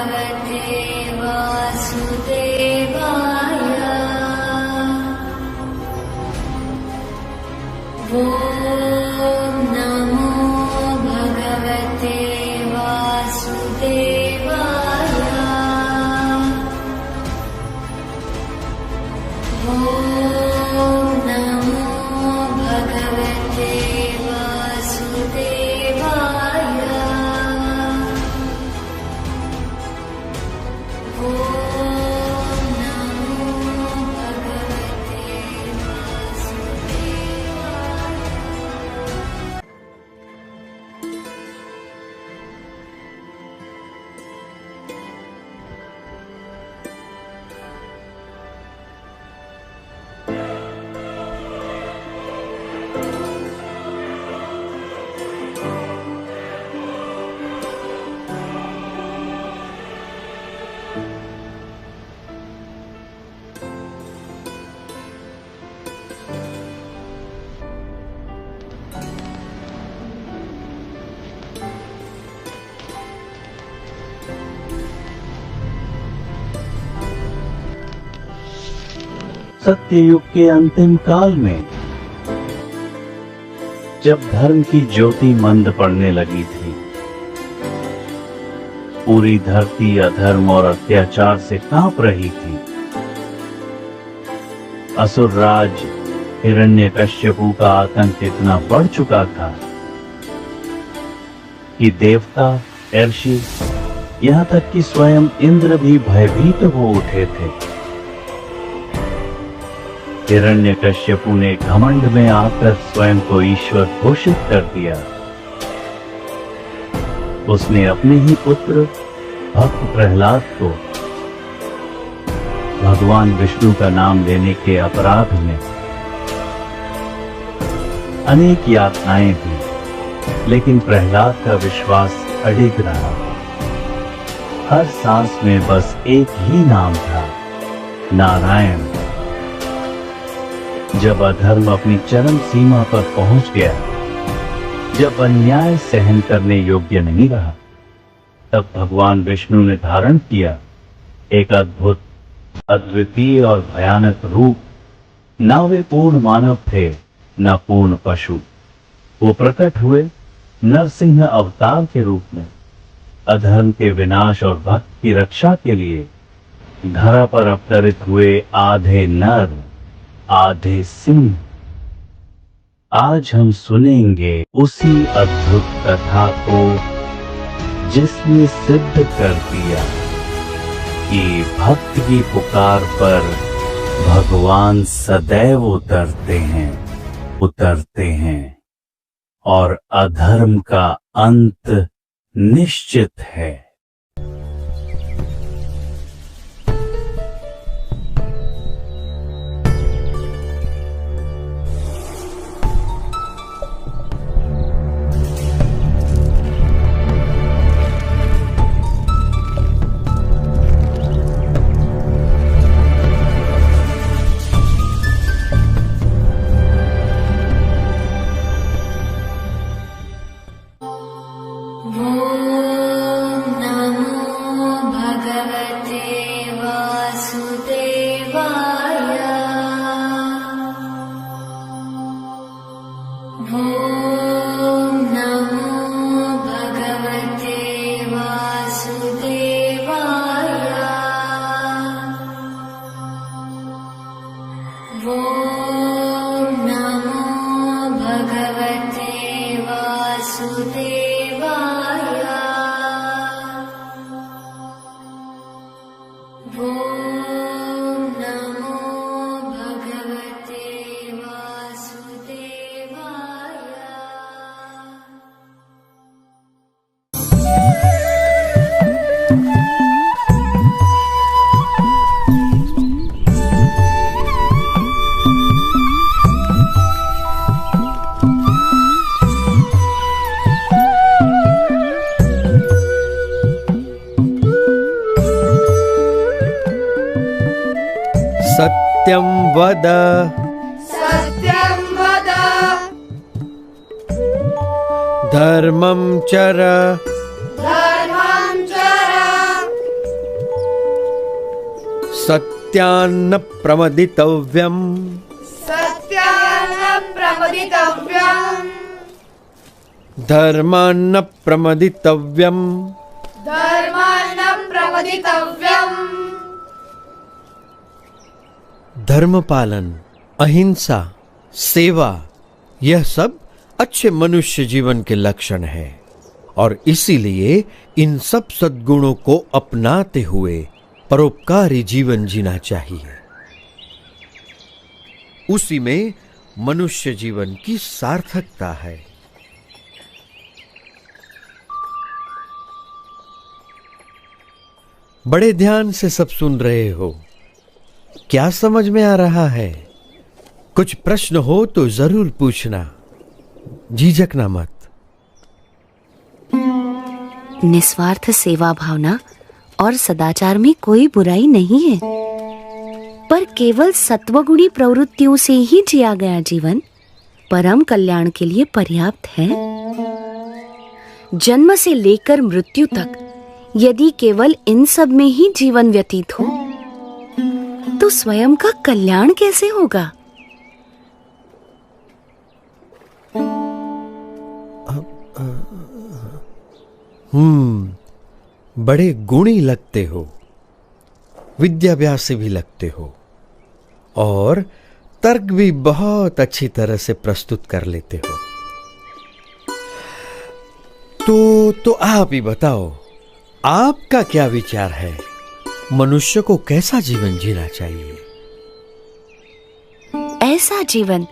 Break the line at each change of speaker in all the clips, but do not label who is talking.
भगवते वासुदेवाय। ॐ नमो भगवते वासुदेवाय। ॐ नमो भगवते वासुदेवाय। ॐ नमो भगवते वासुदेवाय।
सत्ययुग के अंतिम काल में जब धर्म की ज्योति मंद पड़ने लगी थी, पूरी धरती अधर्म और अत्याचार से कांप रही थी। असुर राज हिरण्यकश्यपु का आतंक इतना बढ़ चुका था कि देवता, ऋषि, यहाँ तक कि स्वयं इंद्र भी भयभीत हो उठे थे। हिरण्यकश्यपु ने घमंड में आकर स्वयं को ईश्वर घोषित कर दिया। उसने अपने ही पुत्र भक्त प्रहलाद को भगवान विष्णु का नाम लेने के अपराध में अनेक यातनाएं दी, लेकिन प्रहलाद का विश्वास अडिग रहा। हर सांस में बस एक ही नाम था, नारायण। जब अधर्म अपनी चरम सीमा पर पहुंच गया, जब अन्याय सहन करने योग्य नहीं रहा, तब भगवान विष्णु ने धारण किया एक अद्भुत, अद्वितीय और भयानक रूप। न वे पूर्ण मानव थे, न पूर्ण पशु। वो प्रकट हुए नरसिंह अवतार के रूप में, अधर्म के विनाश और भक्त की रक्षा के लिए धरा पर अवतरित हुए आधे नर आधे सिंह। आज हम सुनेंगे उसी अद्भुत कथा को जिसने सिद्ध कर दिया कि भक्त की पुकार पर भगवान सदैव उतरते हैं और अधर्म का अंत निश्चित है।
सत्यं वद धर्मं चर सत्यान्न प्रमदितव्यम्
सत्यान्न प्रमदितव्यम्
धर्मान्न प्रमदितव्यम्
धर्मान्न प्रमदितव्यम्
धर्म पालन, अहिंसा, सेवा, यह सब अच्छे मनुष्य जीवन के लक्षण हैं और इसीलिए इन सब सद्गुणों को अपनाते हुए परोपकारी जीवन जीना चाहिए। उसी में मनुष्य जीवन की सार्थकता है। बड़े ध्यान से सब सुन रहे हो। क्या समझ में आ रहा है? कुछ प्रश्न हो तो जरूर पूछना, झिझकना मत।
निस्वार्थ सेवा भावना और सदाचार में कोई बुराई नहीं है, पर केवल सत्वगुणी प्रवृत्तियों से ही जिया गया जीवन परम कल्याण के लिए पर्याप्त है। जन्म से लेकर मृत्यु तक यदि केवल इन सब में ही जीवन व्यतीत हो तो स्वयं का कल्याण कैसे होगा?
बड़े गुणी लगते हो, विद्याभ्यासी भी लगते हो और तर्क भी बहुत अच्छी तरह से प्रस्तुत कर लेते हो। तो आप ही बताओ, आपका क्या विचार है? मनुष्य को कैसा जीवन जीना चाहिए?
ऐसा जीवन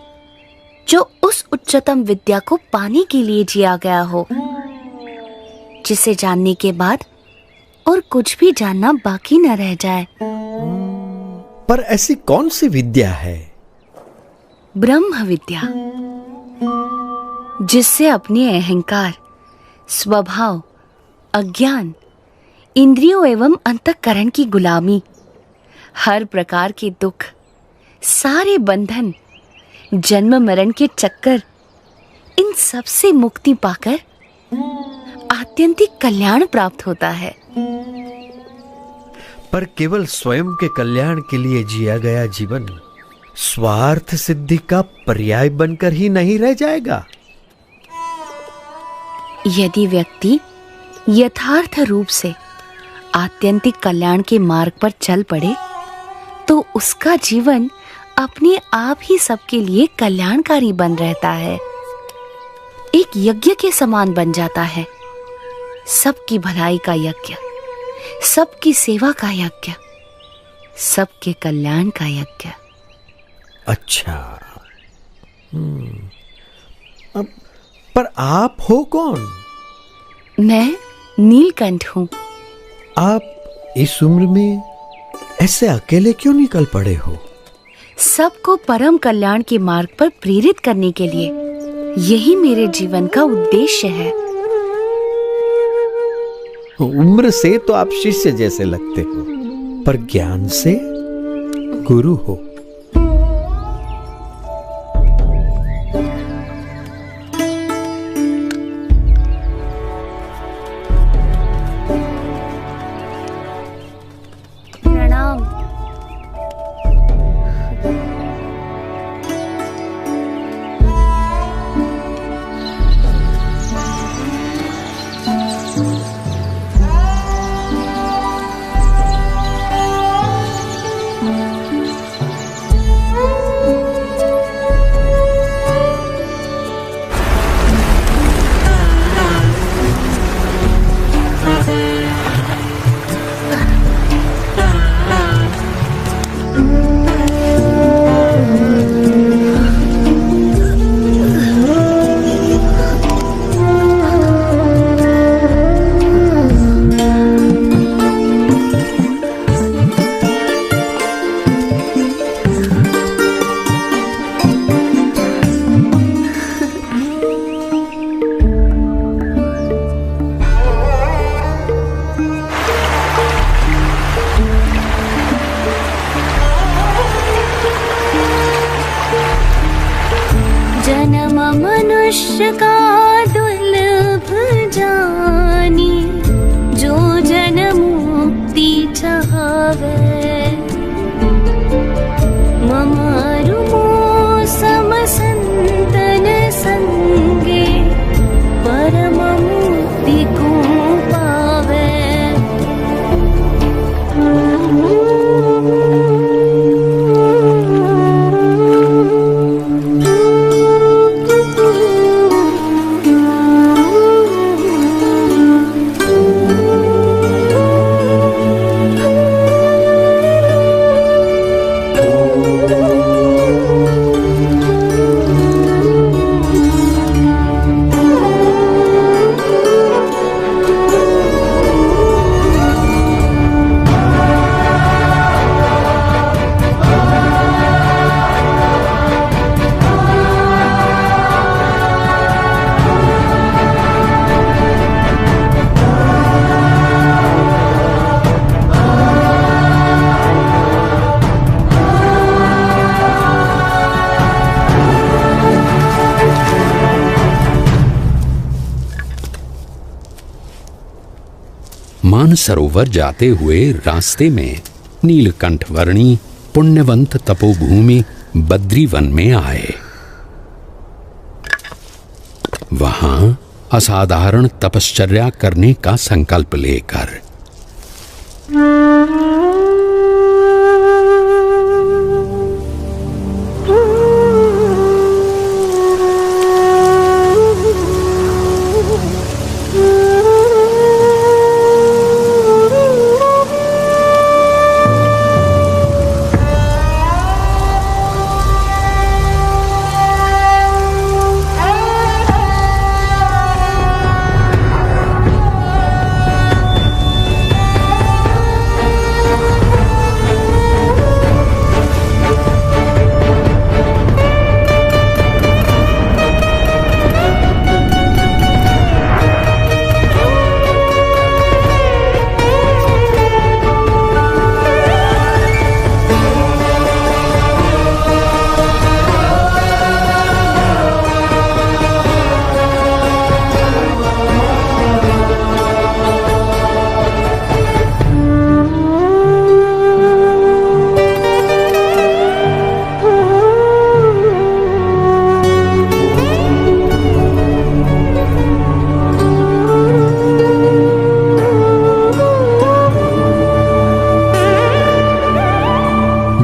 जो उस उच्चतम विद्या को पाने के लिए जिया गया हो, जिसे जानने के बाद और कुछ भी जानना बाकी न रह जाए।
पर ऐसी कौन सी विद्या है?
ब्रह्म विद्या, जिससे अपने अहंकार, स्वभाव, अज्ञान, इंद्रियों एवं अंतःकरण की गुलामी, हर प्रकार के दुख, सारे बंधन, जन्म मरण के चक्कर, इन सब से मुक्ति पाकर आत्यंतिक कल्याण प्राप्त होता है।
पर केवल स्वयं के कल्याण के लिए जिया गया जीवन स्वार्थ सिद्धि का पर्याय बनकर ही नहीं रह जाएगा।
यदि व्यक्ति यथार्थ रूप से आत्यंतिक कल्याण के मार्ग पर चल पड़े तो उसका जीवन अपने आप ही सबके लिए कल्याणकारी बन रहता है, एक यज्ञ के समान बन जाता है। सबकी भलाई का यज्ञ, सबकी सेवा का यज्ञ, सबके कल्याण का यज्ञ।
अच्छा, पर आप हो कौन?
मैं नीलकंठ हूं।
आप इस उम्र में ऐसे अकेले क्यों निकल पड़े हो?
सबको परम कल्याण के मार्ग पर प्रेरित करने के लिए यही मेरे जीवन का उद्देश्य है।
उम्र से तो आप शिष्य जैसे लगते हो, पर ज्ञान से गुरु हो।
प्रणाम। जन्म मनुष्य का दुर्लभ जानी, जो जन मुक्ति चाहवे।
मानसरोवर जाते हुए रास्ते में नीलकंठ वर्णी पुण्यवंत तपोभूमि बद्रीवन में आए। वहां असाधारण तपश्चर्या करने का संकल्प लेकर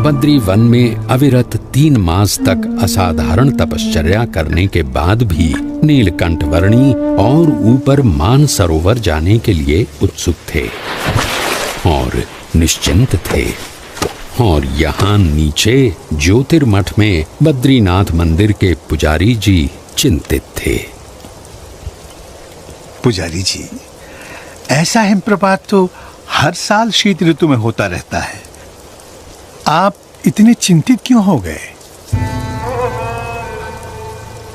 बद्री वन में अविरत 3 मास तक असाधारण तपश्चर्या करने के बाद भी नीलकंठ वर्णी और ऊपर मानसरोवर जाने के लिए उत्सुक थे और निश्चिंत थे। और यहाँ नीचे ज्योतिर्मठ में बद्रीनाथ मंदिर के पुजारी जी चिंतित थे।
पुजारी जी, ऐसा हिमप्रपात तो हर साल शीत ऋतु में होता रहता है, आप इतने चिंतित क्यों हो गए?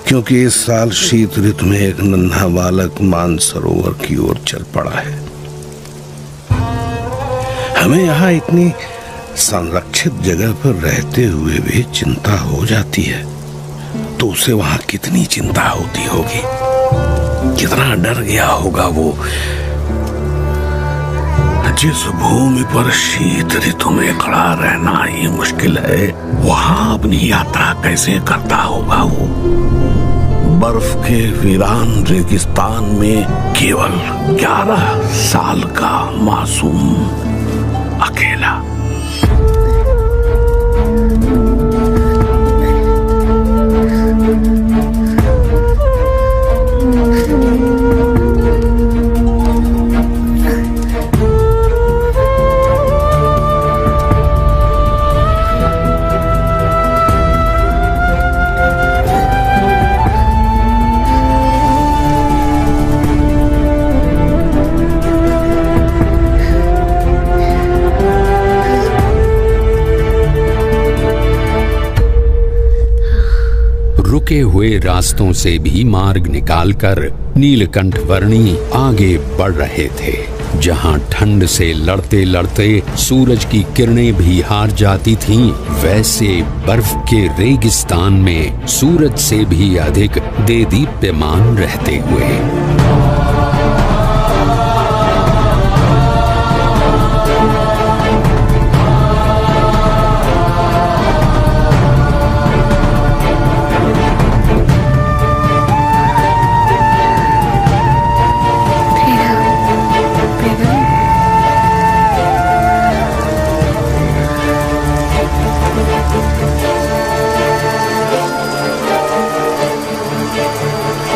क्योंकि इस साल शीत ऋतु में एक नन्हा बालक मानसरोवर की ओर चल पड़ा है। हमें यहाँ इतनी संरक्षित जगह पर रहते हुए भी चिंता हो जाती है, तो उसे वहां कितनी चिंता होती होगी, कितना डर गया होगा वो। जिस भूमि पर शीत ऋतु में खड़ा रहना ही मुश्किल है, वहां अपनी यात्रा कैसे करता होगा वो। बर्फ के वीरान रेगिस्तान में केवल 11 साल का मासूम अकेला।
रुके हुए रास्तों से भी मार्ग निकालकर नीलकंठ वर्णी आगे बढ़ रहे थे। जहां ठंड से लड़ते लड़ते सूरज की किरणें भी हार जाती थीं, वैसे बर्फ के रेगिस्तान में सूरज से भी अधिक देदीप्यमान रहते हुए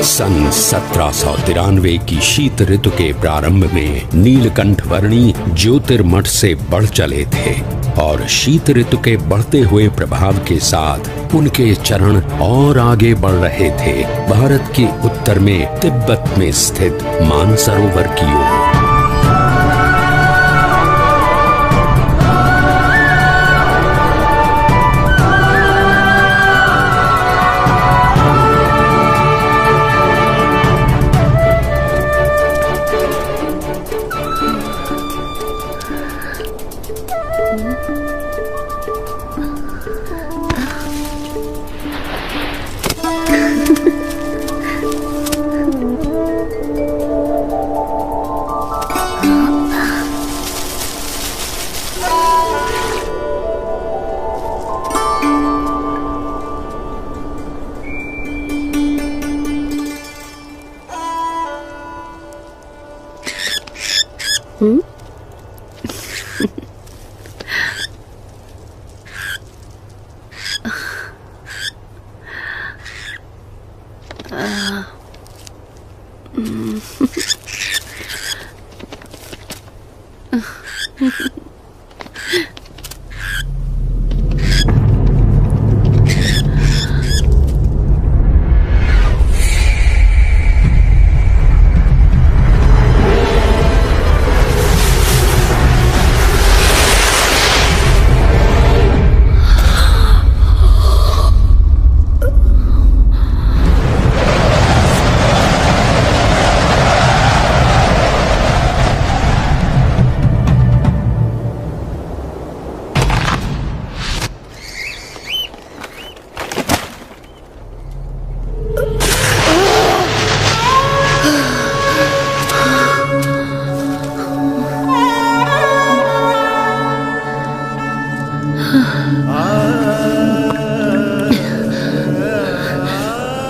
सन 1793 की शीत ऋतु के प्रारंभ में नीलकंठ वर्णी ज्योतिर्मठ से बढ़ चले थे और शीत ऋतु के बढ़ते हुए प्रभाव के साथ उनके चरण और आगे बढ़ रहे थे, भारत के उत्तर में तिब्बत में स्थित मानसरोवर की ओर।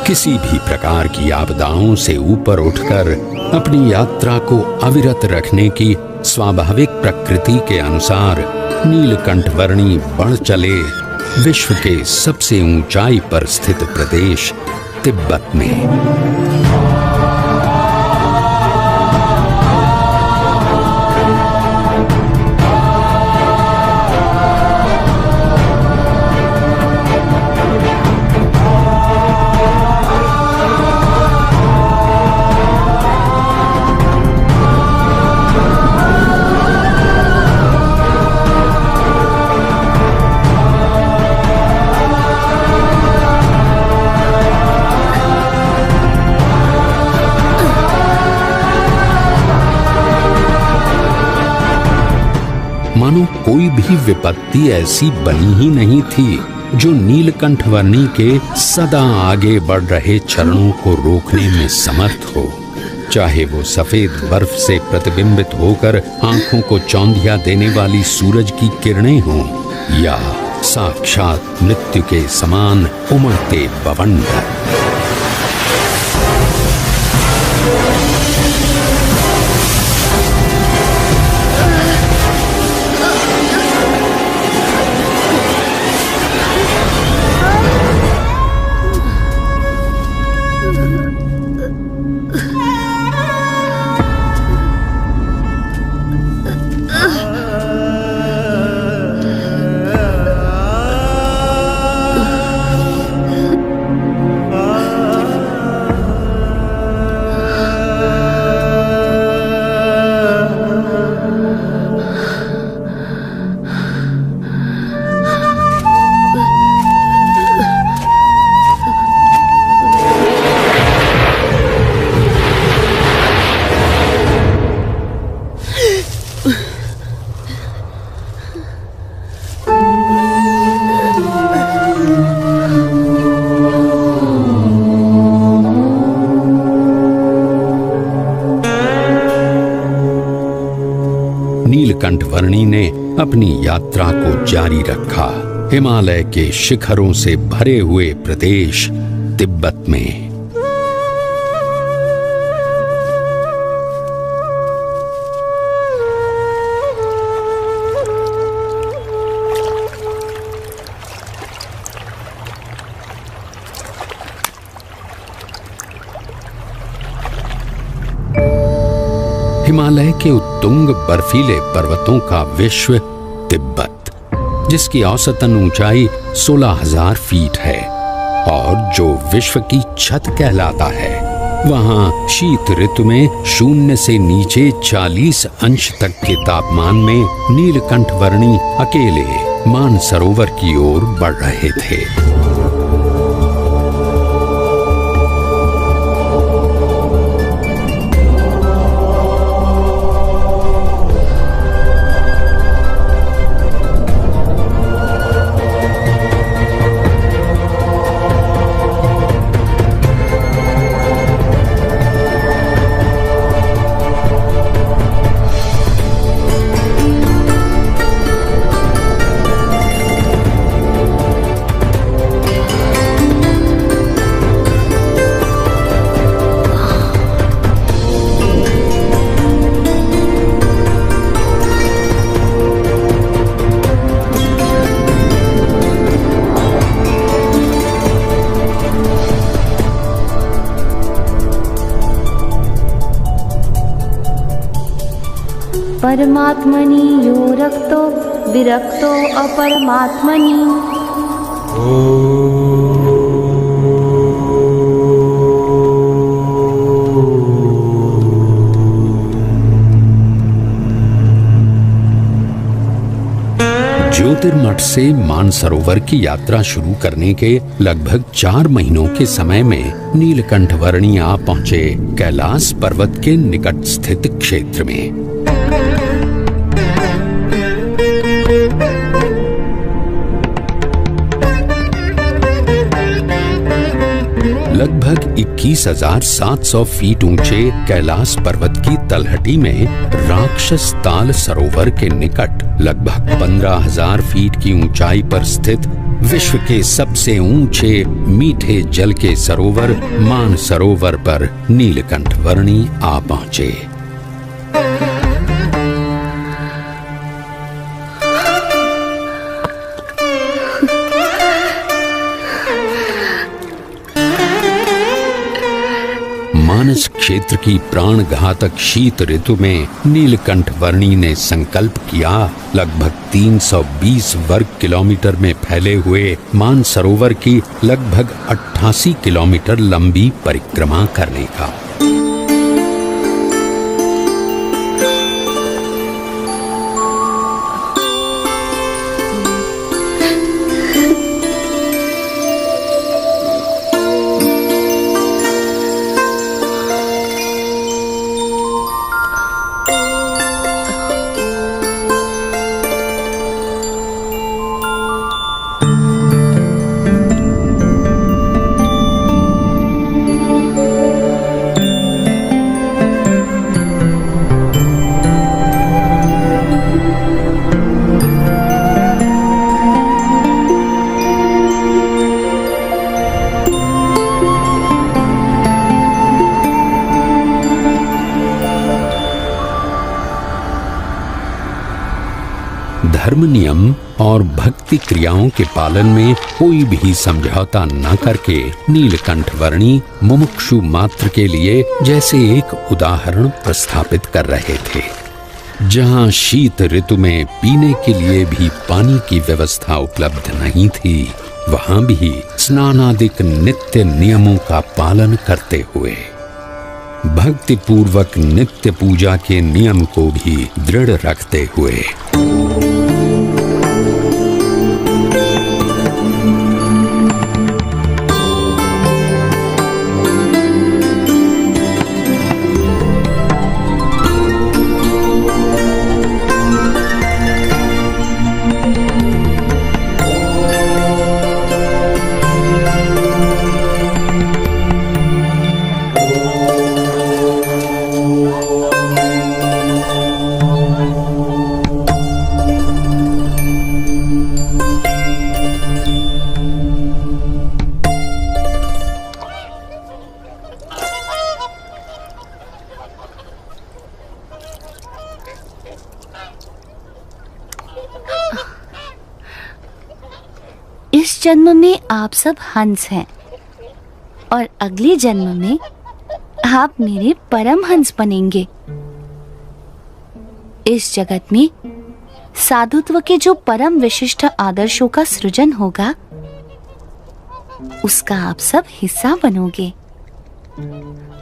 किसी भी प्रकार की आपदाओं से ऊपर उठकर अपनी यात्रा को अविरत रखने की स्वाभाविक प्रकृति के अनुसार नीलकंठ वर्णी बढ़ चले विश्व के सबसे ऊंचाई पर स्थित प्रदेश तिब्बत में। मानो कोई भी विपत्ति ऐसी बनी ही नहीं थी जो नीलकंठ वर्णी के सदा आगे बढ़ रहे चरणों को रोकने में समर्थ हो, चाहे वो सफेद बर्फ से प्रतिबिंबित होकर आंखों को चौंधिया देने वाली सूरज की किरणें हों या साक्षात मृत्यु के समान उमड़ते बवंडर। नीलकंठ वर्णी ने अपनी यात्रा को जारी रखा हिमालय के शिखरों से भरे हुए प्रदेश तिब्बत में। हिमालय के उत्तुंग बर्फीले पर्वतों का विश्व तिब्बत, जिसकी औसतन ऊंचाई 16,000 फीट है और जो विश्व की छत कहलाता है, वहां शीत ऋतु में 0 से नीचे 40 अंश तक के तापमान में नीलकंठ वर्णी अकेले मानसरोवर की ओर बढ़ रहे थे।
परमात्मनि यो रक्तो विरक्तो अपरमात्मनि।
ज्योतिर्मठ से मानसरोवर की यात्रा शुरू करने के लगभग 4 महीनों के समय में नीलकंठ वर्णी आ पहुंचे कैलाश पर्वत के निकट स्थित क्षेत्र में। लगभग 21,700 फीट ऊंचे कैलाश पर्वत की तलहटी में राक्षस ताल सरोवर के निकट लगभग 15,000 फीट की ऊंचाई पर स्थित विश्व के सबसे ऊंचे मीठे जल के सरोवर मानसरोवर पर नीलकंठ वर्णी आ पहुंचे। मानस क्षेत्र की प्राण घातक शीत ऋतु में नीलकंठ वर्णी ने संकल्प किया लगभग 320 वर्ग किलोमीटर में फैले हुए मानसरोवर की लगभग 88 किलोमीटर लंबी परिक्रमा करने का। धर्म नियम और भक्ति क्रियाओं के पालन में कोई भी समझौता न करके नीलकंठ वर्णी मुमुक्षु मात्र के लिए जैसे एक उदाहरण प्रस्थापित कर रहे थे। जहां शीत ऋतु में पीने के लिए भी पानी की व्यवस्था उपलब्ध नहीं थी, वहां भी स्नानादिक नित्य नियमों का पालन करते हुए भक्ति पूर्वक नित्य पूजा के नियम को भी दृढ़ रखते हुए
इस जन्म में आप सब हंस हैं और अगले जन्म में आप मेरे परम हंस बनेंगे। इस जगत में साधुत्व के जो परम विशिष्ट आदर्शों का सृजन होगा, उसका आप सब हिस्सा बनोगे।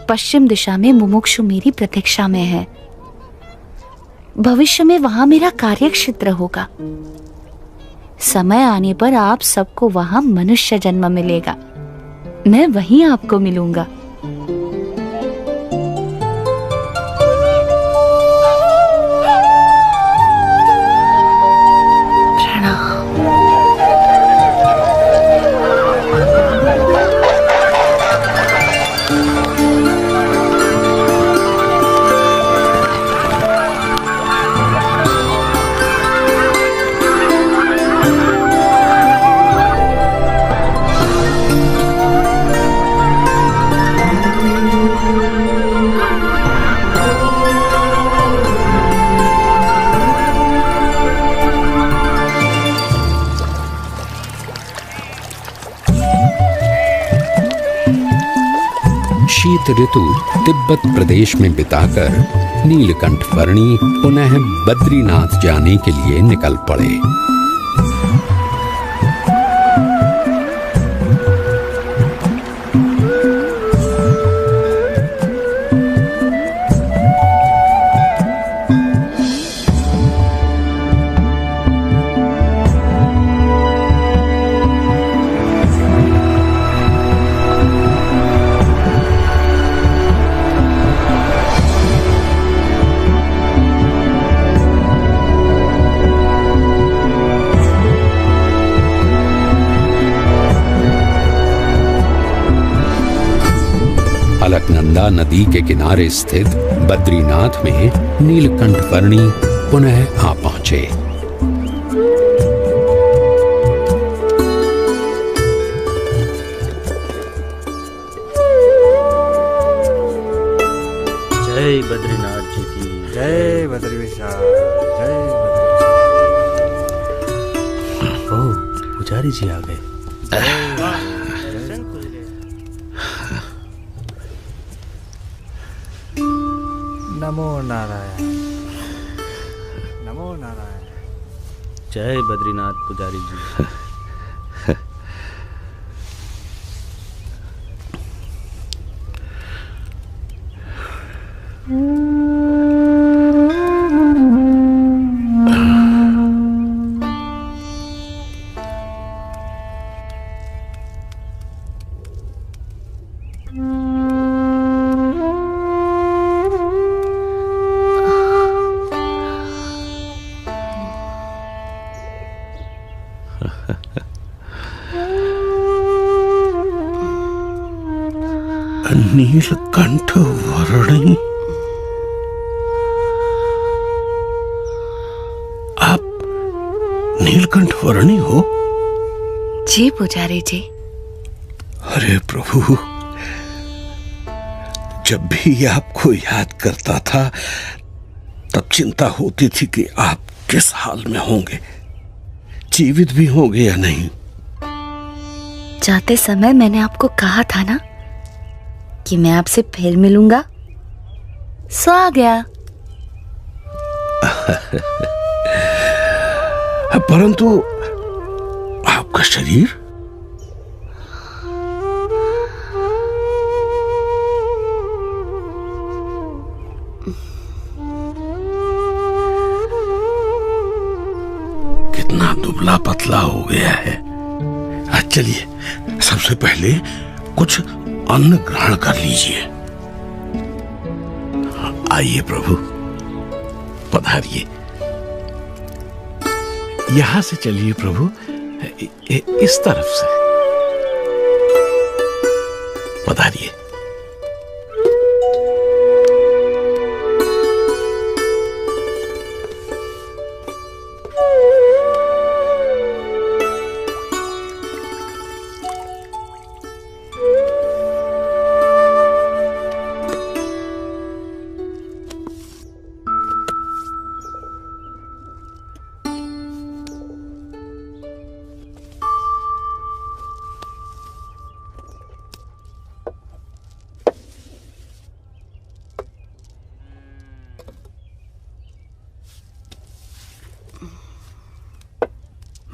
पश्चिम दिशा में मुमुक्षु मेरी प्रतीक्षा में है। भविष्य में वहां मेरा कार्यक्षेत्र होगा। समय आने पर आप सबको वहां मनुष्य जन्म मिलेगा। मैं वहीं आपको मिलूंगा।
शीत ऋतु तिब्बत प्रदेश में बिताकर नीलकंठ वर्णी पुनः बद्रीनाथ जाने के लिए निकल पड़े। अलकनंदा नदी के किनारे स्थित बद्रीनाथ में नीलकंठ वर्णी पुनः आ पहुंचे।
जय बद्रीनाथ जी की
जय बद्री विशाल, जय बद्री।
ओ पुजारी जी आ गए।
नमो नारायण, नमो नारायण।
जय बद्रीनाथ पुजारी जी।
नीलकंठ वर्णी, आप नीलकंठ वर्णी हो?
जी पुजारी जी।
अरे प्रभु, जब भी आपको याद करता था तब चिंता होती थी कि आप किस हाल में होंगे, जीवित भी होंगे या नहीं।
जाते समय मैंने आपको कहा था ना कि मैं आपसे फिर मिलूंगा, सो आ गया।
परंतु आपका शरीर? कितना दुबला पतला हो गया है। चलिए, सबसे पहले कुछ अन्न ग्रहण कर लीजिए। आइए प्रभु, पधारिए। यहां से चलिए प्रभु, इस तरफ से पधारिए।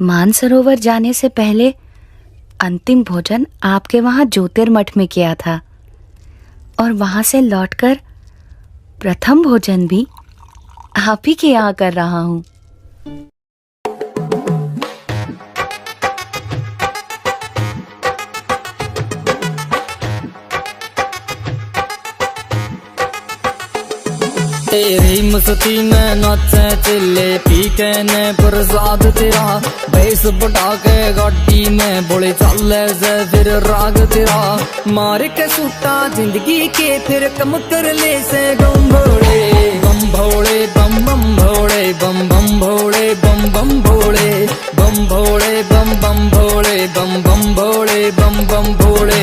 मानसरोवर जाने से पहले अंतिम भोजन आपके वहां ज्योतिर्मठ में किया था, और वहां से लौटकर प्रथम भोजन भी आप ही के यहाँ कर रहा हूं।
तेरी मस्ती में नाचे चिल्ले पी के ने प्रसाद तेरा, बेस बढ़ा के गाड़ी में बोले चल से फिर राग तेरा, मार के सूटा जिंदगी के फिर कम कर ले से गम भोले बम भोले बम बम भोले बम बम भोले बम बम भोले बम भोले बम बम भोले बम बम भोले बम बम भोले।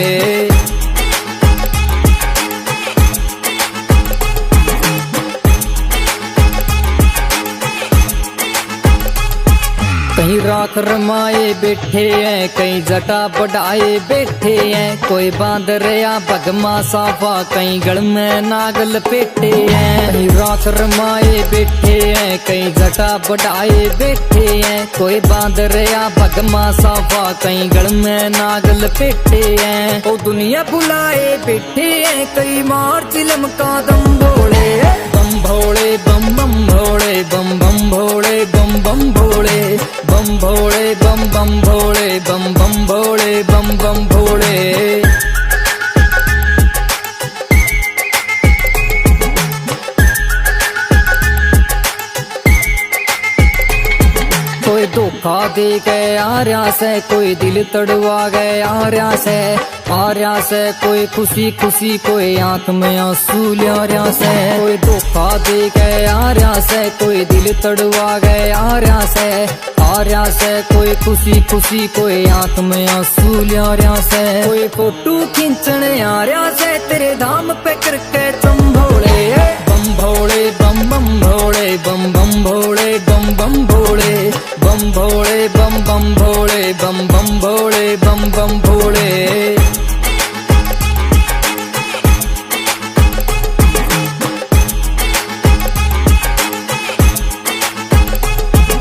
कहीं राख रमाए बैठे हैं, कहीं जटा बढ़ाए बैठे हैं, कोई बांदर या भगमा साफा, कहीं गल में नाग लपेटे हैं। कहीं राख रमाए बैठे हैं, कहीं जटा बढ़ाए बैठे हैं, कोई बांदर या भगमा साफा, कहीं गल में नाग लपेटे हैं। ओ दुनिया बुलाए बैठे हैं, कई मार चिलम का दम भोले बम भोले बम बम भोले बम बम भोले बम बम भोले बम भोले बम बम भोले बम बम भोले बम बम भोले। कोई धोखा दे गए आर्या से, कोई दिल तड़वा गए आर्या से, आर्या से कोई खुशी खुशी, कोई आंख में आंसू लिया से। कोई धोखा दे गए आर्या से, कोई दिल तड़वा गए आर्या से, आर्या से कोई खुशी खुशी, कोई आंख में आंसू लिया से। कोई फोटो खींचने आर्या से, तेरे धाम पे करके तुम भोले बम भोले बम बम भोले बम बम भोले बम बम भोले बम भोले बम बम भोले बम बम भोले बम बम भोले।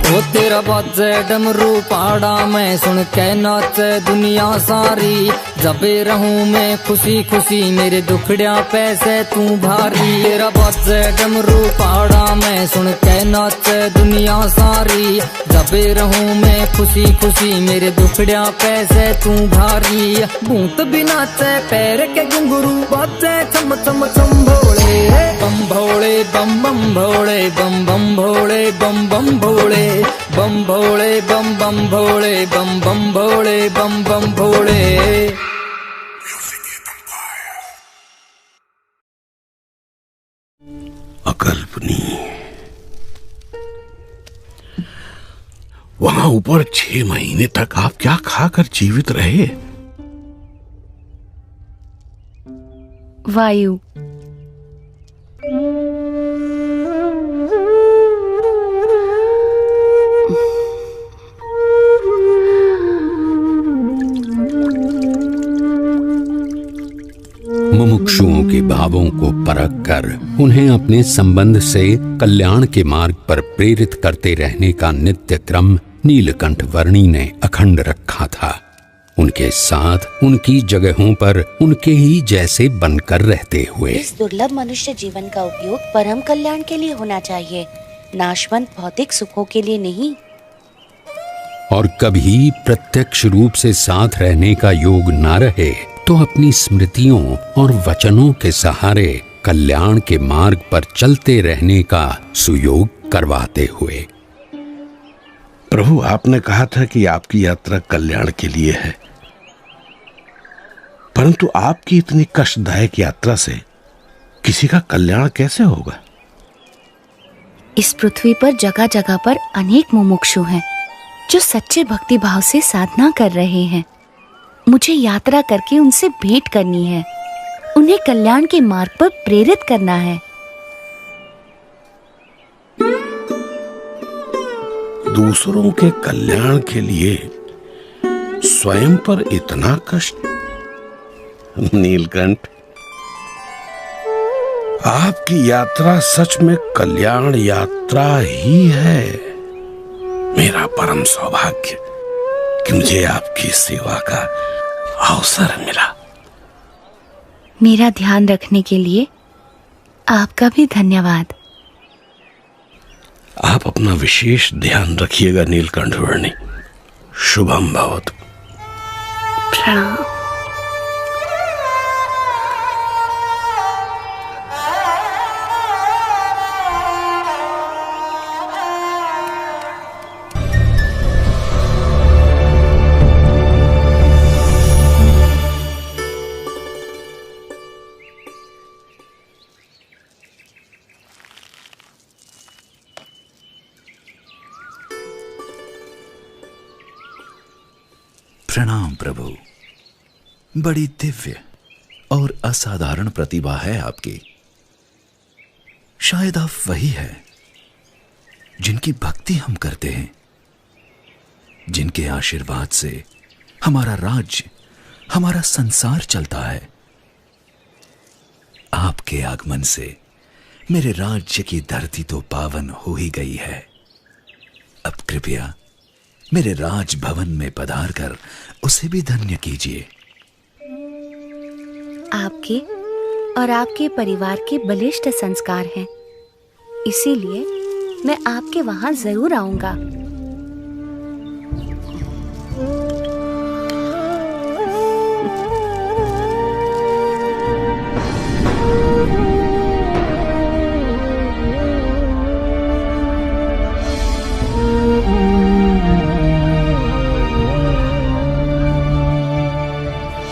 वो तेरा बाजे डमरू पाड़ा में, सुन के नाचे दुनिया सारी, जबे रहूं मैं खुशी खुशी, मेरे दुखड़िया पैसे तू भारी। तेरा बाजे डमरू पाड़ा में, सुन के नाचे दुनिया सारी, जबे रहूं मैं खुशी खुशी, मेरे दुखड़िया पैसे तू भारी। भूत भी नाचे पैर के घुंघरू बाजे चम चम चम भोले बम भोले बम बम भोले बम बम भोले बम बम भोले बम भोले बम बम भोले बम बम भोले बम बम भोले।
अकल्पनीय। वहां ऊपर 6 महीने तक आप क्या खाकर जीवित रहे?
वायु।
मुमुक्षुओं के भावों को परख कर उन्हें अपने संबंध से कल्याण के मार्ग पर प्रेरित करते रहने का नित्य क्रम नीलकंठ वर्णी ने अखंड रखा था। उनके साथ उनकी जगहों पर उनके ही जैसे बनकर रहते हुए।
इस दुर्लभ मनुष्य जीवन का उपयोग परम कल्याण के लिए होना चाहिए, नाशवंत भौतिक सुखों के लिए नहीं।
और कभी प्रत्यक्ष रूप से साथ रहने का योग न रहे तो अपनी स्मृतियों और वचनों के सहारे कल्याण के मार्ग पर चलते रहने का सुयोग करवाते हुए।
प्रभु, आपने कहा था कि आपकी यात्रा कल्याण के लिए है, परंतु आपकी इतनी कष्टदायक यात्रा से किसी का कल्याण कैसे होगा?
इस पृथ्वी पर जगह जगह पर अनेक मुमुक्षु हैं जो सच्चे भक्ति भाव से साधना कर रहे हैं। मुझे यात्रा करके उनसे भेंट करनी है, उन्हें कल्याण के मार्ग पर प्रेरित करना है।
दूसरों के कल्याण के लिए स्वयं पर इतना कष्ट? नीलकंठ, आपकी यात्रा सच में कल्याण यात्रा ही है। मेरा परम सौभाग्य कि मुझे आपकी सेवा का अवसर मिला।
मेरा ध्यान रखने के लिए आपका भी धन्यवाद।
आप अपना विशेष ध्यान रखिएगा नीलकंठ वर्णी। शुभम भवतु।
प्रणाम।
प्रणाम प्रभु। बड़ी दिव्य और असाधारण प्रतिभा है आपकी। शायद आप वही है जिनकी भक्ति हम करते हैं। जिनके आशीर्वाद से हमारा राज्य, हमारा संसार चलता है। आपके आगमन से मेरे राज्य की धरती तो पावन हो ही गई है। अब कृपया मेरे राजभवन में पधारकर उसे भी धन्य कीजिए।
आपके और आपके परिवार के बलिष्ठ संस्कार हैं, इसीलिए मैं आपके वहां जरूर आऊंगा।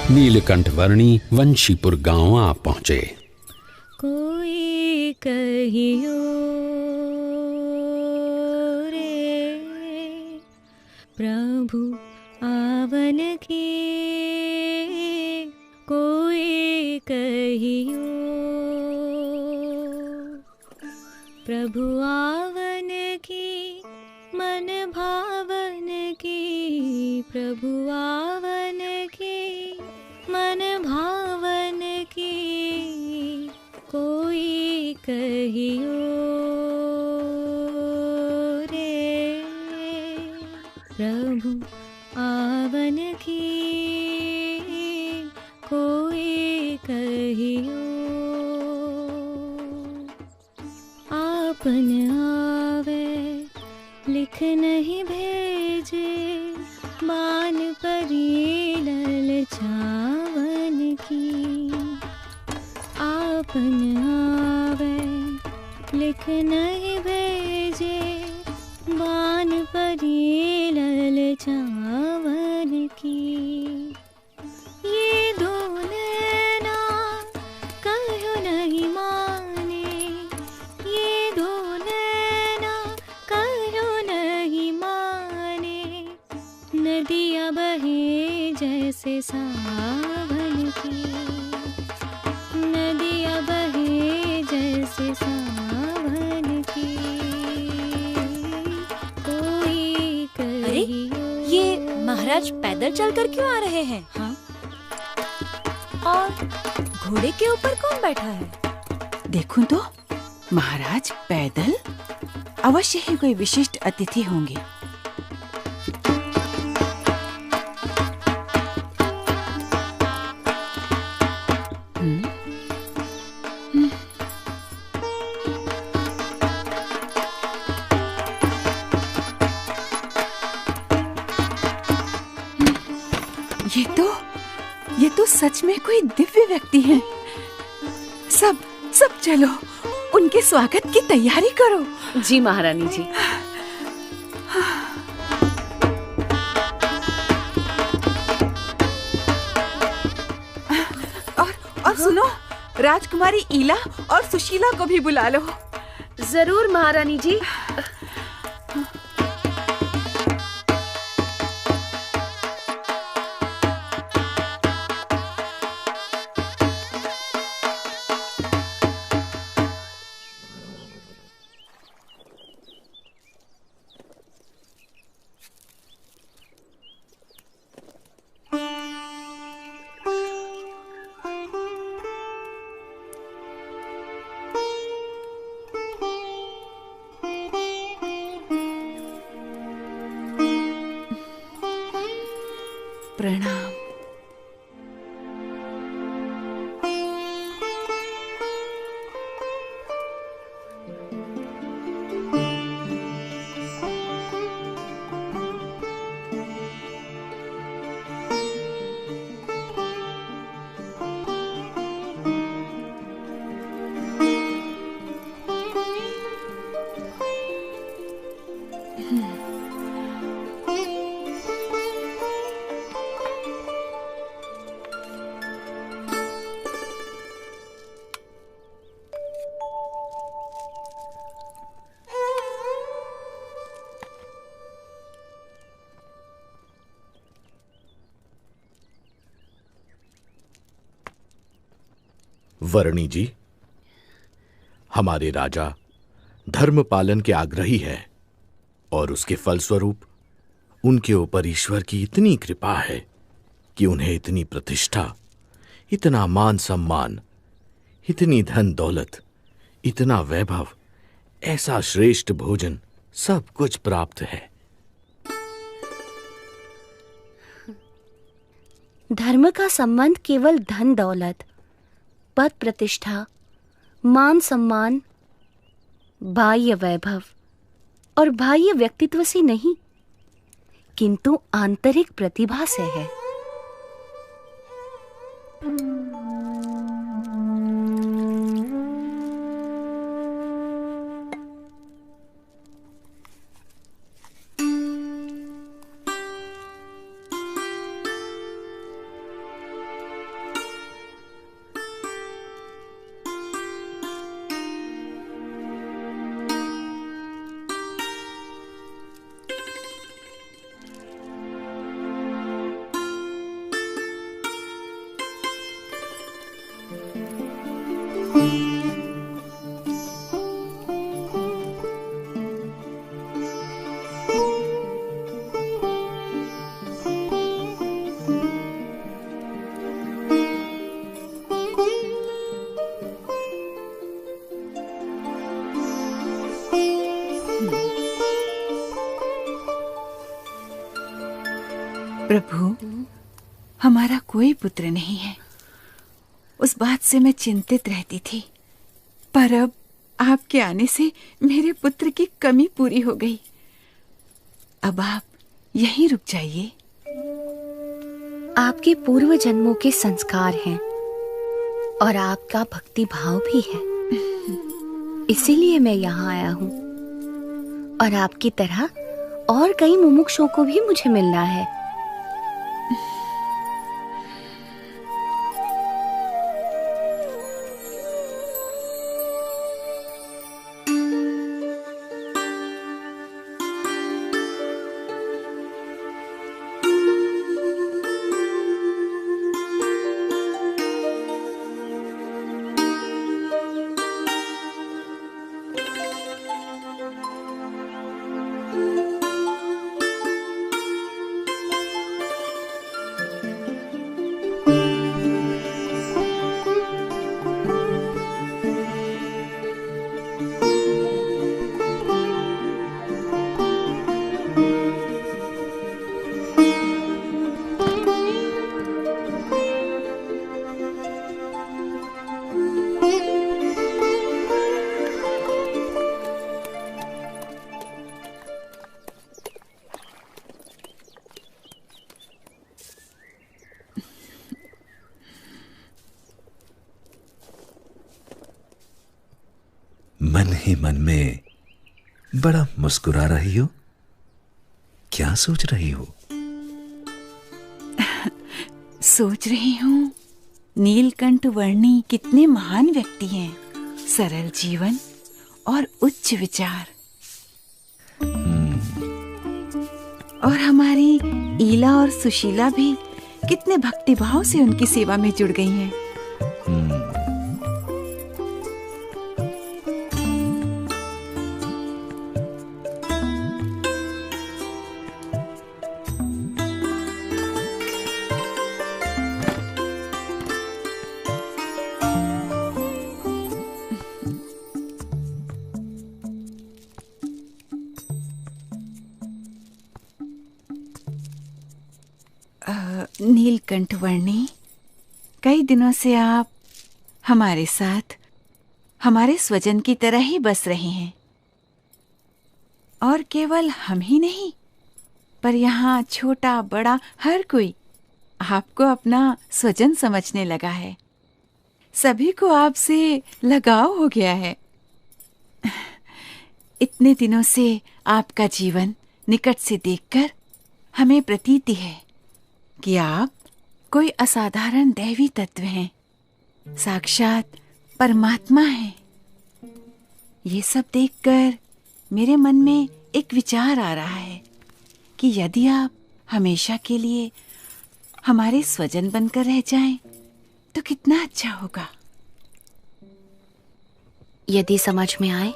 नीलकंठ वर्णी वंशीपुर गांव आ पहुंचे।
कोई कहियो रे प्रभु आवन की, कोई कहियो प्रभु आवन की, मन भावन की, प्रभु आवन की, मन भावन की, कोई कहियो रे प्रभु आवन की, कोई कहियो आपन आवे लिख नहीं भेजे, मान परी ललचावन की, आपन आवे लिख नहीं भेजे, बान परी ललचावन की। ये दो नैना कहो नहीं माने, ये दो नैना कहो नहीं माने, नदियाँ बहे जैसे सावन की, नदियाँ बहे जैसे सावन की, कोई कहियो।
ये महाराज पैदल चलकर क्यों आ रहे हैं? हाँ? और घोड़े के ऊपर कौन बैठा है?
देखूं तो महाराज पैदल, अवश्य ही कोई विशिष्ट अतिथि होंगे। ये तो सच में कोई दिव्य व्यक्ति हैं। सब चलो, उनके स्वागत की तैयारी करो।
जी महारानी जी।
और सुनो, राजकुमारी ईला और सुशीला को भी बुला लो।
जरूर महारानी जी।
प्रणाम।
वर्णी जी, हमारे राजा धर्म पालन के आग्रही हैं और उसके फलस्वरूप उनके ऊपर ईश्वर की इतनी कृपा है कि उन्हें इतनी प्रतिष्ठा, इतना मान सम्मान, इतनी धन दौलत, इतना वैभव, ऐसा श्रेष्ठ भोजन, सब कुछ प्राप्त है।
धर्म का संबंध केवल धन दौलत, पद प्रतिष्ठा, मान सम्मान, बाह्य वैभव और बाह्य व्यक्तित्व से नहीं, किंतु आंतरिक प्रतिभा से है।
प्रभु, हमारा कोई पुत्र नहीं है। उस बात से मैं चिंतित रहती थी, पर अब आपके आने से मेरे पुत्र की कमी पूरी हो गई। अब आप यहीं रुक जाइए।
आपके पूर्व जन्मों के संस्कार हैं और आपका भक्ति भाव भी है, इसीलिए मैं यहाँ आया हूँ। और आपकी तरह और कई मुमुक्षुओं को भी मुझे मिलना है।
मन ही मन में बड़ा मुस्कुरा रही हो, क्या सोच रही हो?
सोच रही हूँ नीलकंठ वर्णी कितने महान व्यक्ति हैं, सरल जीवन और उच्च विचार। और हमारी ईला और सुशीला भी कितने भक्तिभाव से उनकी सेवा में जुड़ गई हैं। नीलकंठ वर्णी, कई दिनों से आप हमारे साथ हमारे स्वजन की तरह ही बस रहे हैं। और केवल हम ही नहीं, पर यहाँ छोटा बड़ा हर कोई आपको अपना स्वजन समझने लगा है। सभी को आपसे लगाव हो गया है। इतने दिनों से आपका जीवन निकट से देखकर हमें प्रतीति है कि आप कोई असाधारण दैवी तत्व हैं, साक्षात परमात्मा हैं। ये सब देखकर मेरे मन में एक विचार आ रहा है कि यदि आप हमेशा के लिए हमारे स्वजन बनकर रह जाएं, तो कितना अच्छा होगा।
यदि समझ में आए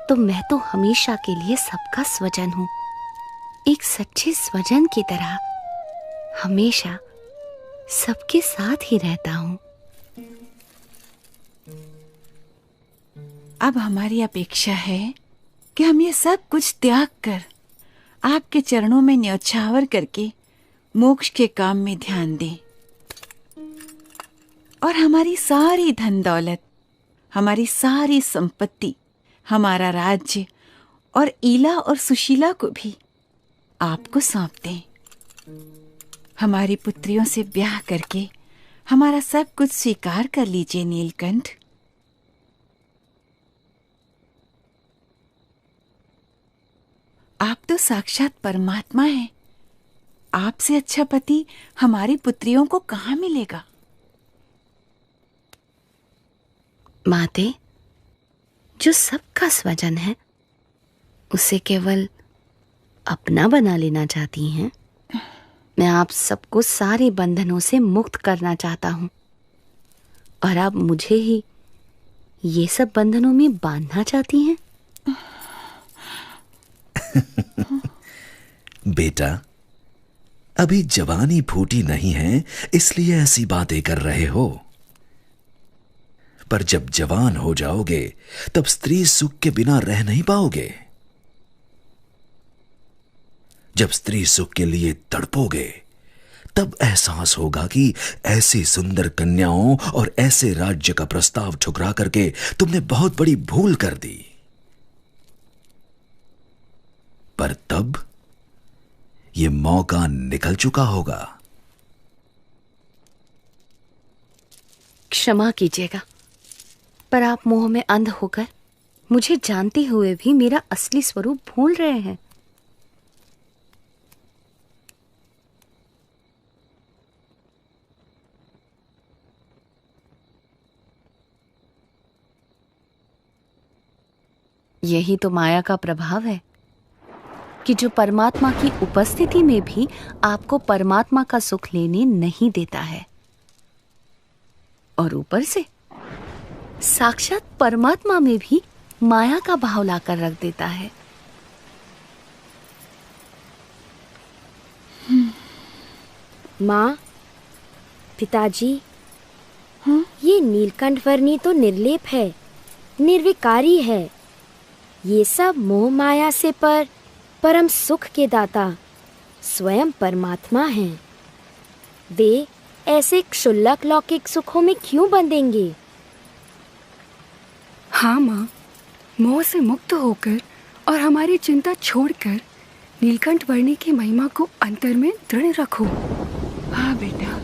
तो मैं तो हमेशा के लिए सबका स्वजन हूँ। एक सच्चे स्वजन की तरह हमेशा सबके साथ ही रहता हूँ।
अब हमारी अपेक्षा है कि हम ये सब कुछ त्याग कर आपके चरणों में न्यौछावर करके मोक्ष के काम में ध्यान दें और हमारी सारी धन दौलत, हमारी सारी संपत्ति, हमारा राज्य और ईला और सुशीला को भी आपको सौंप दें। हमारी पुत्रियों से ब्याह करके हमारा सब कुछ स्वीकार कर लीजिए नीलकंठ। आप तो साक्षात परमात्मा हैं। आपसे अच्छा पति हमारी पुत्रियों को कहाँ मिलेगा?
माते, जो सबका स्वजन है उसे केवल अपना बना लेना चाहती हैं। मैं आप सबको सारे बंधनों से मुक्त करना चाहता हूँ और आप मुझे ही ये सब बंधनों में बांधना चाहती हैं।
बेटा, अभी जवानी फूटी नहीं है, इसलिए ऐसी बातें कर रहे हो। पर जब जवान हो जाओगे तब स्त्री सुख के बिना रह नहीं पाओगे। जब स्त्री सुख के लिए तड़पोगे तब एहसास होगा कि ऐसी सुंदर कन्याओं और ऐसे राज्य का प्रस्ताव ठुकरा करके तुमने बहुत बड़ी भूल कर दी। पर तब यह मौका निकल चुका होगा।
क्षमा कीजिएगा, पर आप मोह में अंध होकर मुझे जानते हुए भी मेरा असली स्वरूप भूल रहे हैं। यही तो माया का प्रभाव है कि जो परमात्मा की उपस्थिति में भी आपको परमात्मा का सुख लेने नहीं देता है और ऊपर से साक्षात परमात्मा में भी माया का भाव लाकर रख देता है।
माँ, पिताजी, ये नीलकंठ वर्णी तो निर्लेप है, निर्विकारी है। ये सब मोह माया से पर परम सुख के दाता स्वयं परमात्मा हैं। वे ऐसे क्षुल्लक लौकिक सुखों में क्यों बंधेंगे?
हाँ माँ, मोह से मुक्त होकर और हमारी चिंता छोड़कर नीलकंठ वर्णी की महिमा को अंतर में दृढ़ रखो।
हाँ बेटा।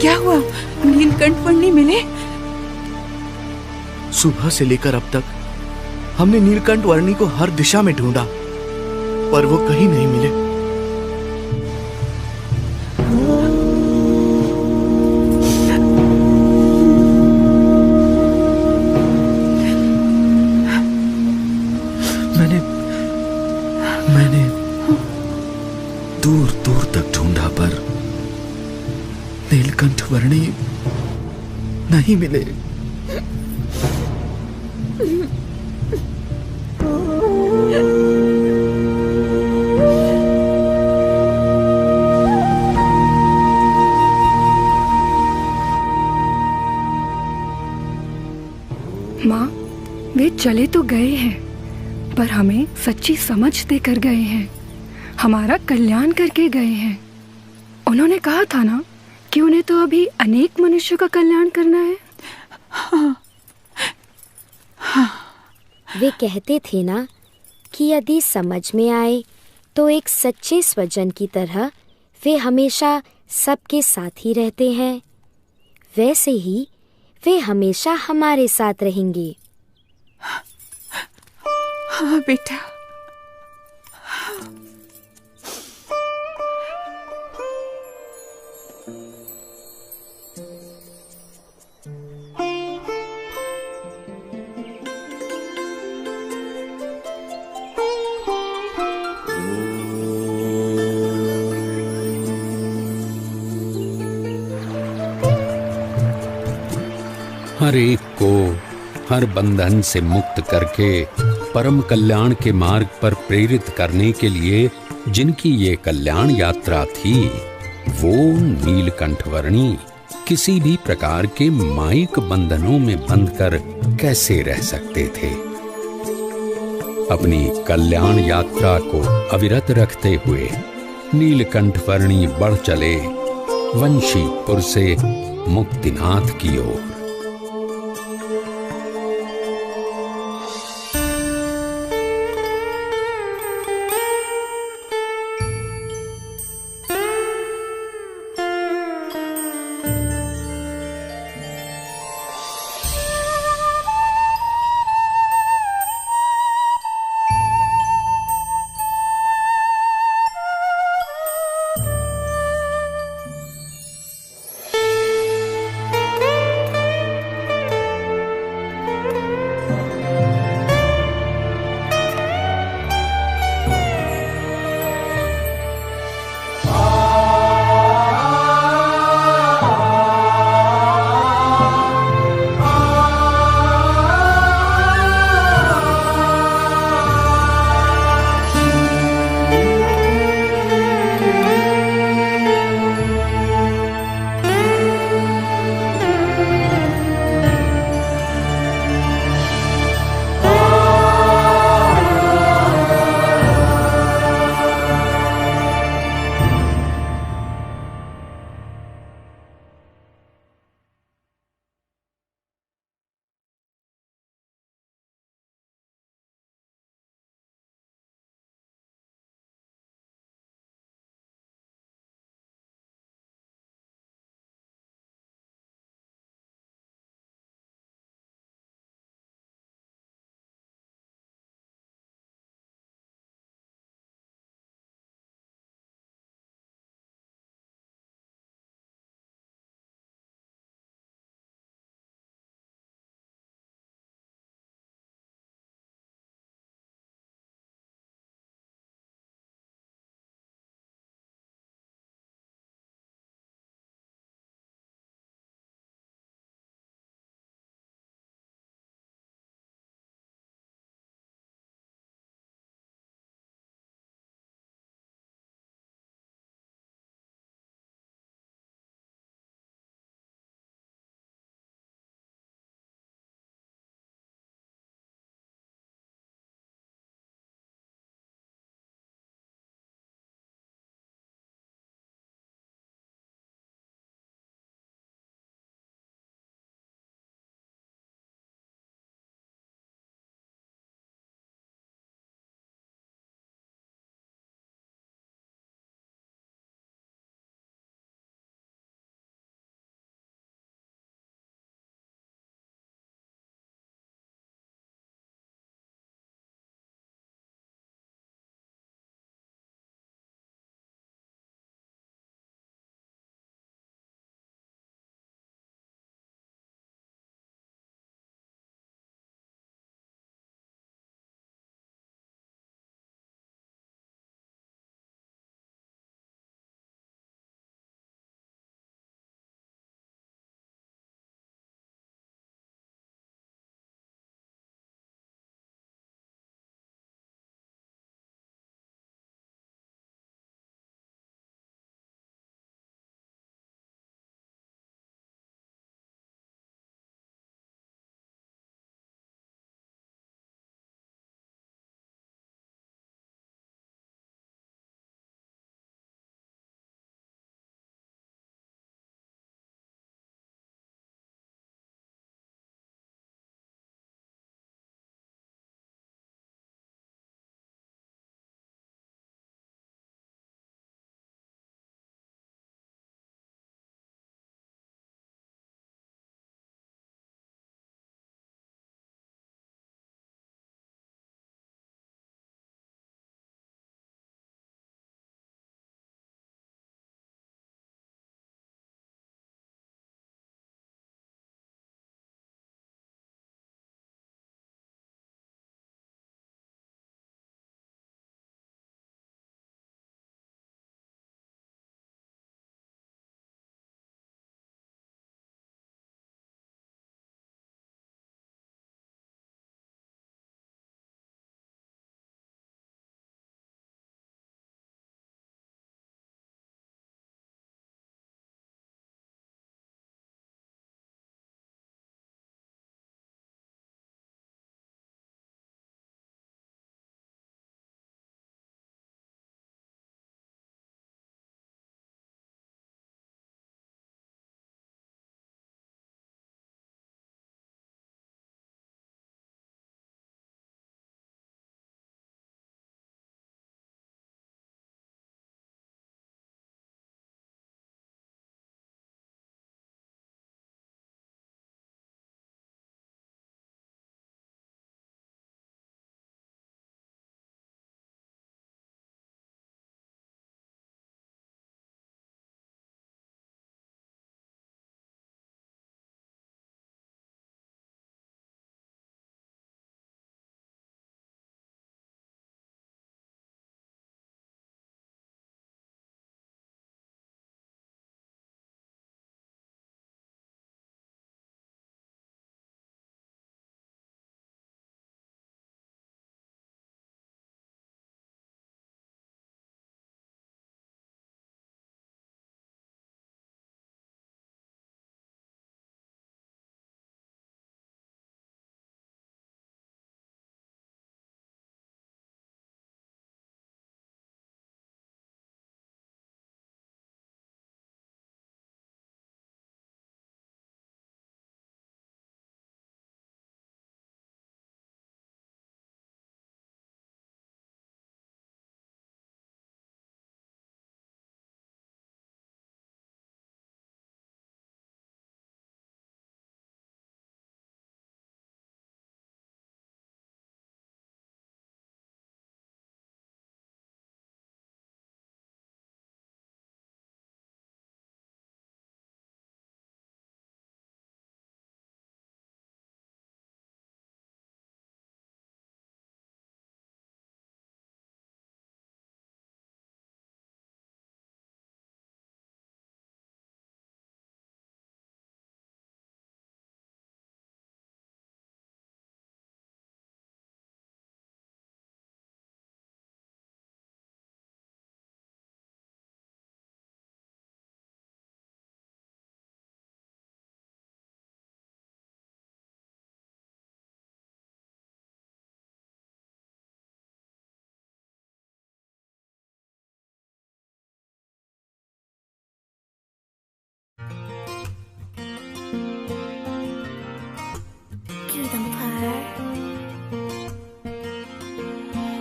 क्या हुआ? नीलकंठ वर्णी मिले?
सुबह से लेकर अब तक हमने नीलकंठ वर्णी को हर दिशा में ढूंढा, पर वो कहीं नहीं मिले।
मैंने दूर दूर तक ढूंढा पर नीलकंठ वर्णी नहीं मिले।
चले तो गए हैं, पर हमें सच्ची समझ देकर गए हैं, हमारा कल्याण करके गए हैं। उन्होंने कहा था ना कि उन्हें तो अभी अनेक मनुष्यों का कल्याण करना है।
वे कहते थे ना कि यदि समझ में आए तो एक सच्चे स्वजन की तरह वे हमेशा सबके साथ ही रहते हैं, वैसे ही वे हमेशा हमारे साथ रहेंगे।
हाँ बेटा।
हर एक को हर बंधन से मुक्त करके परम कल्याण के मार्ग पर प्रेरित करने के लिए जिनकी ये कल्याण यात्रा थी, वो नीलकंठवर्णी किसी भी प्रकार के मायिक बंधनों में बंधकर कैसे रह सकते थे। अपनी कल्याण यात्रा को अविरत रखते हुए नीलकंठवर्णी बढ़ चले वंशीपुर से मुक्तिनाथ की ओर।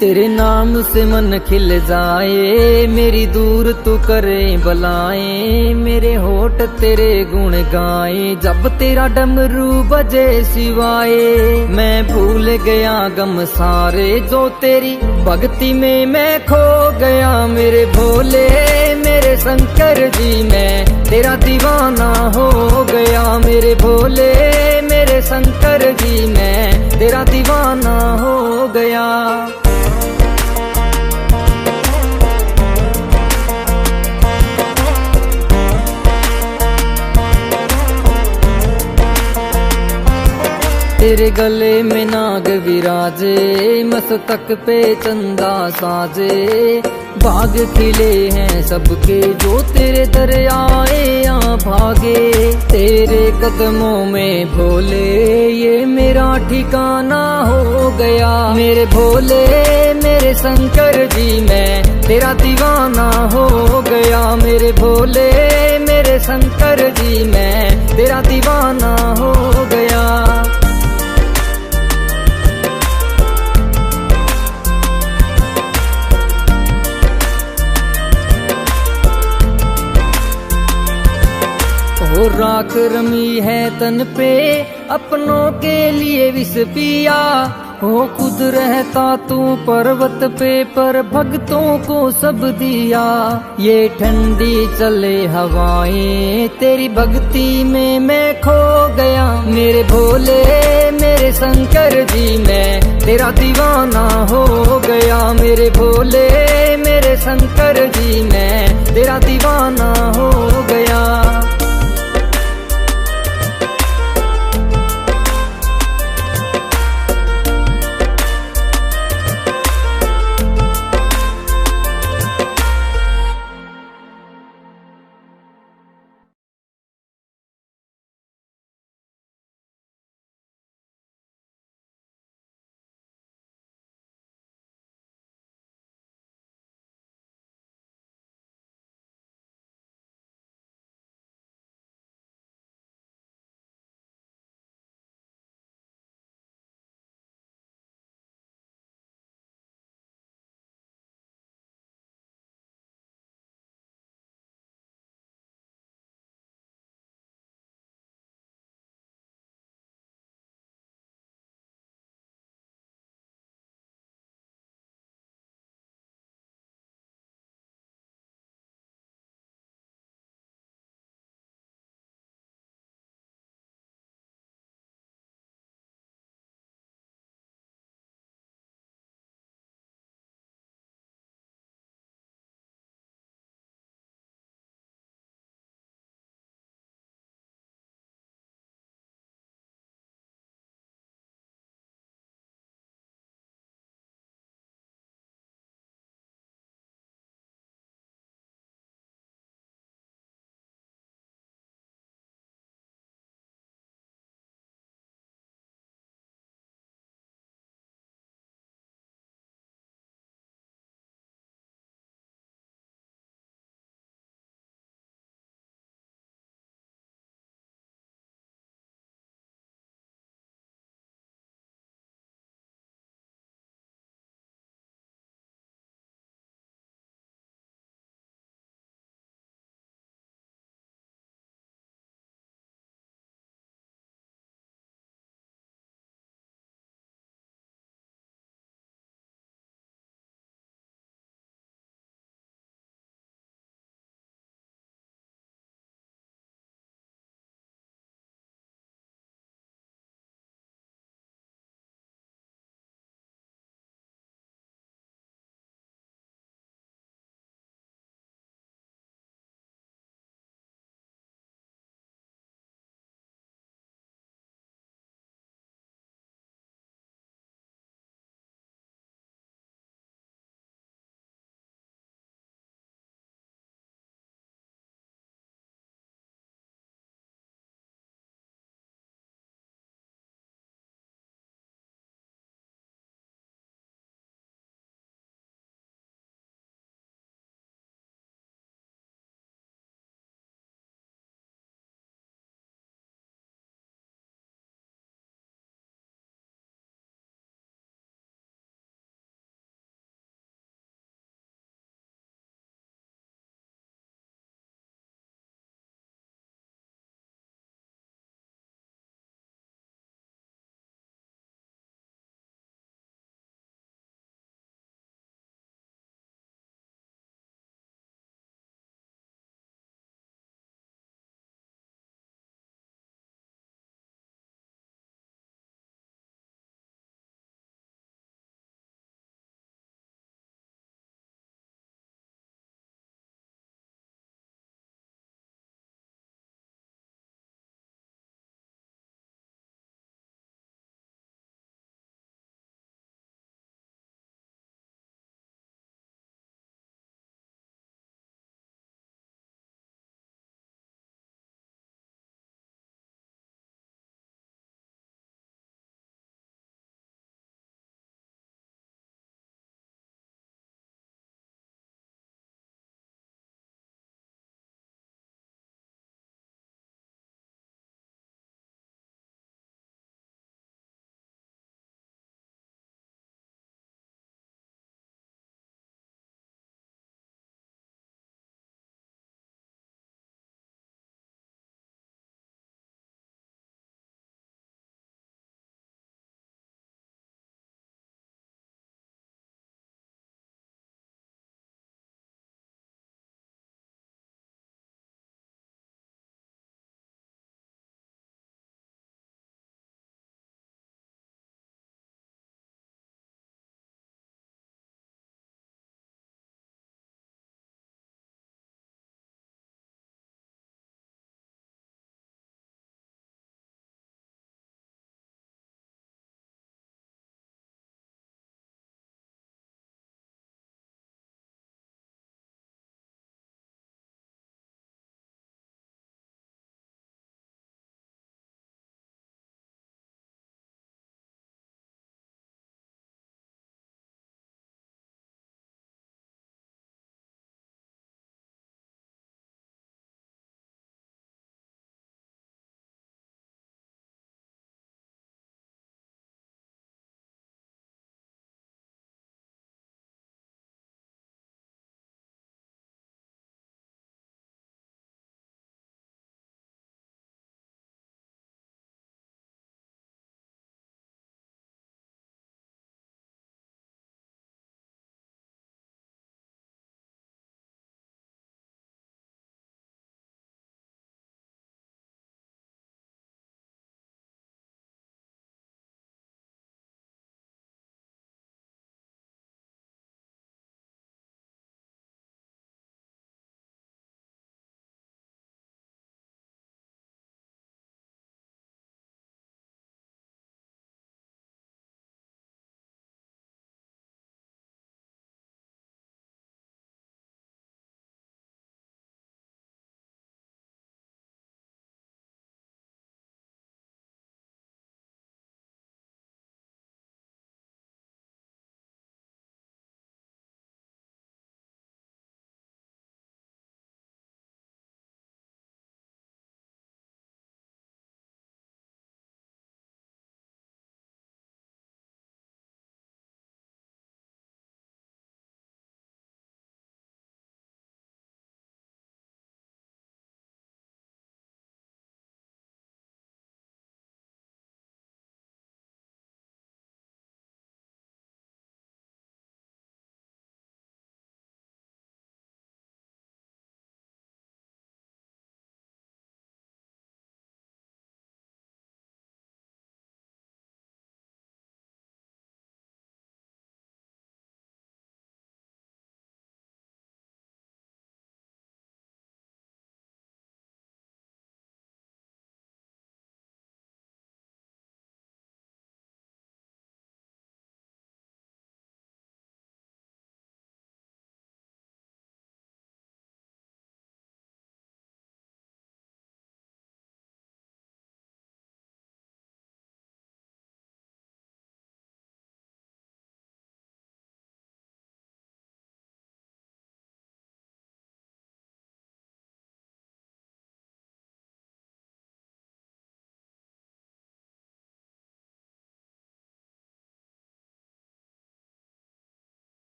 तेरे नाम से मन खिल जाए, मेरी दूर तू करे बलाए, मेरे होठ तेरे गुण गाए, जब तेरा डमरू बजे सिवाए। मैं भूल गया गम सारे, जो तेरी भक्ति में मैं खो गया। मेरे भोले मेरे शंकर जी, मैं तेरा दीवाना हो गया। मेरे भोले मेरे शंकर जी, मैं तेरा दीवाना हो गया। तेरे गले में नाग विराजे, मस्तक पे चंदा साजे, बाग खिले हैं सबके, जो तेरे दर आए या भागे। तेरे कदमों में भोले ये मेरा ठिकाना हो गया। मेरे भोले मेरे शंकर जी, मैं तेरा दीवाना हो गया। मेरे भोले मेरे शंकर जी, मैं तेरा दीवाना हो गया। हो राख रमी है तन पे, अपनों के लिए विष पिया। हो खुद रहता तू पर्वत पे, पर भक्तों को सब दिया। ये ठंडी चले हवाएं, तेरी भक्ति में मैं खो गया। मेरे भोले मेरे शंकर जी, मैं तेरा दीवाना हो गया। मेरे भोले मेरे शंकर जी, मैं तेरा दीवाना हो गया।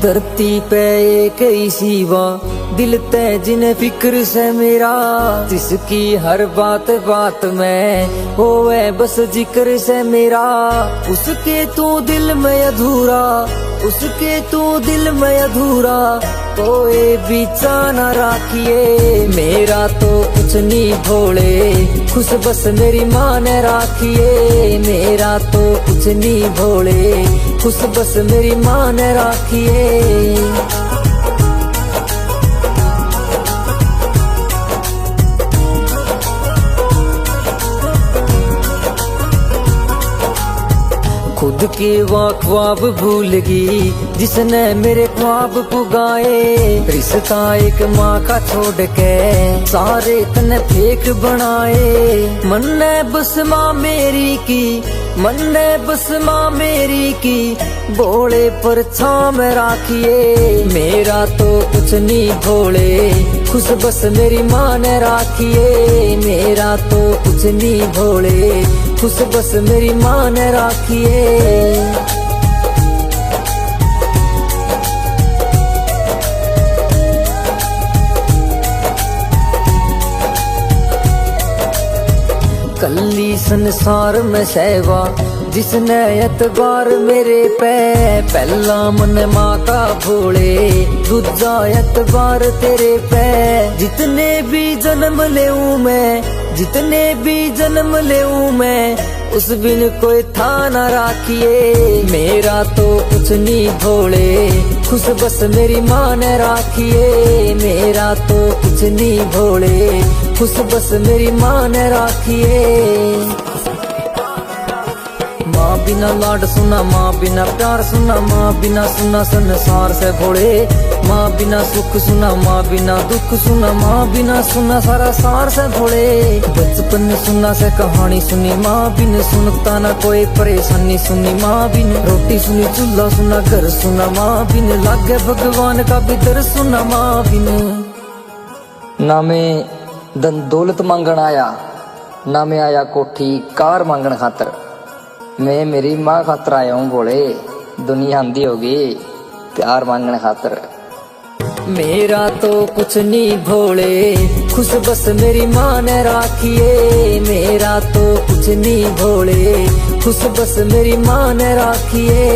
धरती पे एक ही सिवा दिल ते जिन्हें फिक्र से मेरा, जिसकी हर बात बात में होवे बस जिक्र से मेरा। उसके तू दिल में अधूरा, उसके तू दिल में अधूरा, कोई बीचा न राखिए। मेरा तो कुछ नहीं भोले, खुश बस मेरी माँ ने राखिए। मेरा तो कुछ नहीं भोले, खुश बस मेरी माँ ने राखिए। खुद के वो ख्वाब भूल गई जिसने मेरे ख्वाब पुगाए। रिश्ता एक माँ का छोड़ के सारे तने फेक बनाए। मन ने बस माँ मेरी की, मन ने बस माँ मेरी की, भोले पर छाम राखिए। मेरा तो कुछ नहीं भोले, खुश बस मेरी माँ ने राखिए। मेरा तो कुछ नहीं भोले, खुश बस मेरी माँ ने राखिए। कल्ली संसार में सेवा जिसने एतबार मेरे पे। पहला मन माँ का भोले, दूजा एतबार तेरे पे। जितने भी जन्म लेऊं मैं, जितने भी जन्म लेऊं मैं, उस बिन कोई था न राखिए। मेरा तो कुछ नहीं भोले, खुश बस मेरी माँ ने राखिए। मेरा तो कुछ नहीं भोले, खुश बस मेरी माँ ने राखिए। माँ बिना लाड सुना, माँ बिना प्यार सुना, माँ बिना सुना संसार से भोले। माँ बिना सुख सुना, माँ बिना दुख सुना, माँ बिना सुना सारा सार से भोले। बचपन में सुना से कहानी सुनी, माँ बिन सुनता ना कोई परेशानी सुनी। माँ बिन रोटी सुनी, चूल्हा सुना, घर सुना, माँ बिन लागे भगवान का भी दर सुना। माँ बिन ना मैं धन दौलत मांगण आया, ना मैं आया कोठी कार मांगण खातर। मैं मेरी माँ खातर आया हूँ भोले, दुनिया आंधी होगी प्यार मांगने खातर। मेरा तो कुछ नहीं भोले, खुश बस मेरी माँ ने राखिए। मेरा तो कुछ नहीं भोले, खुश बस मेरी माँ ने राखिए।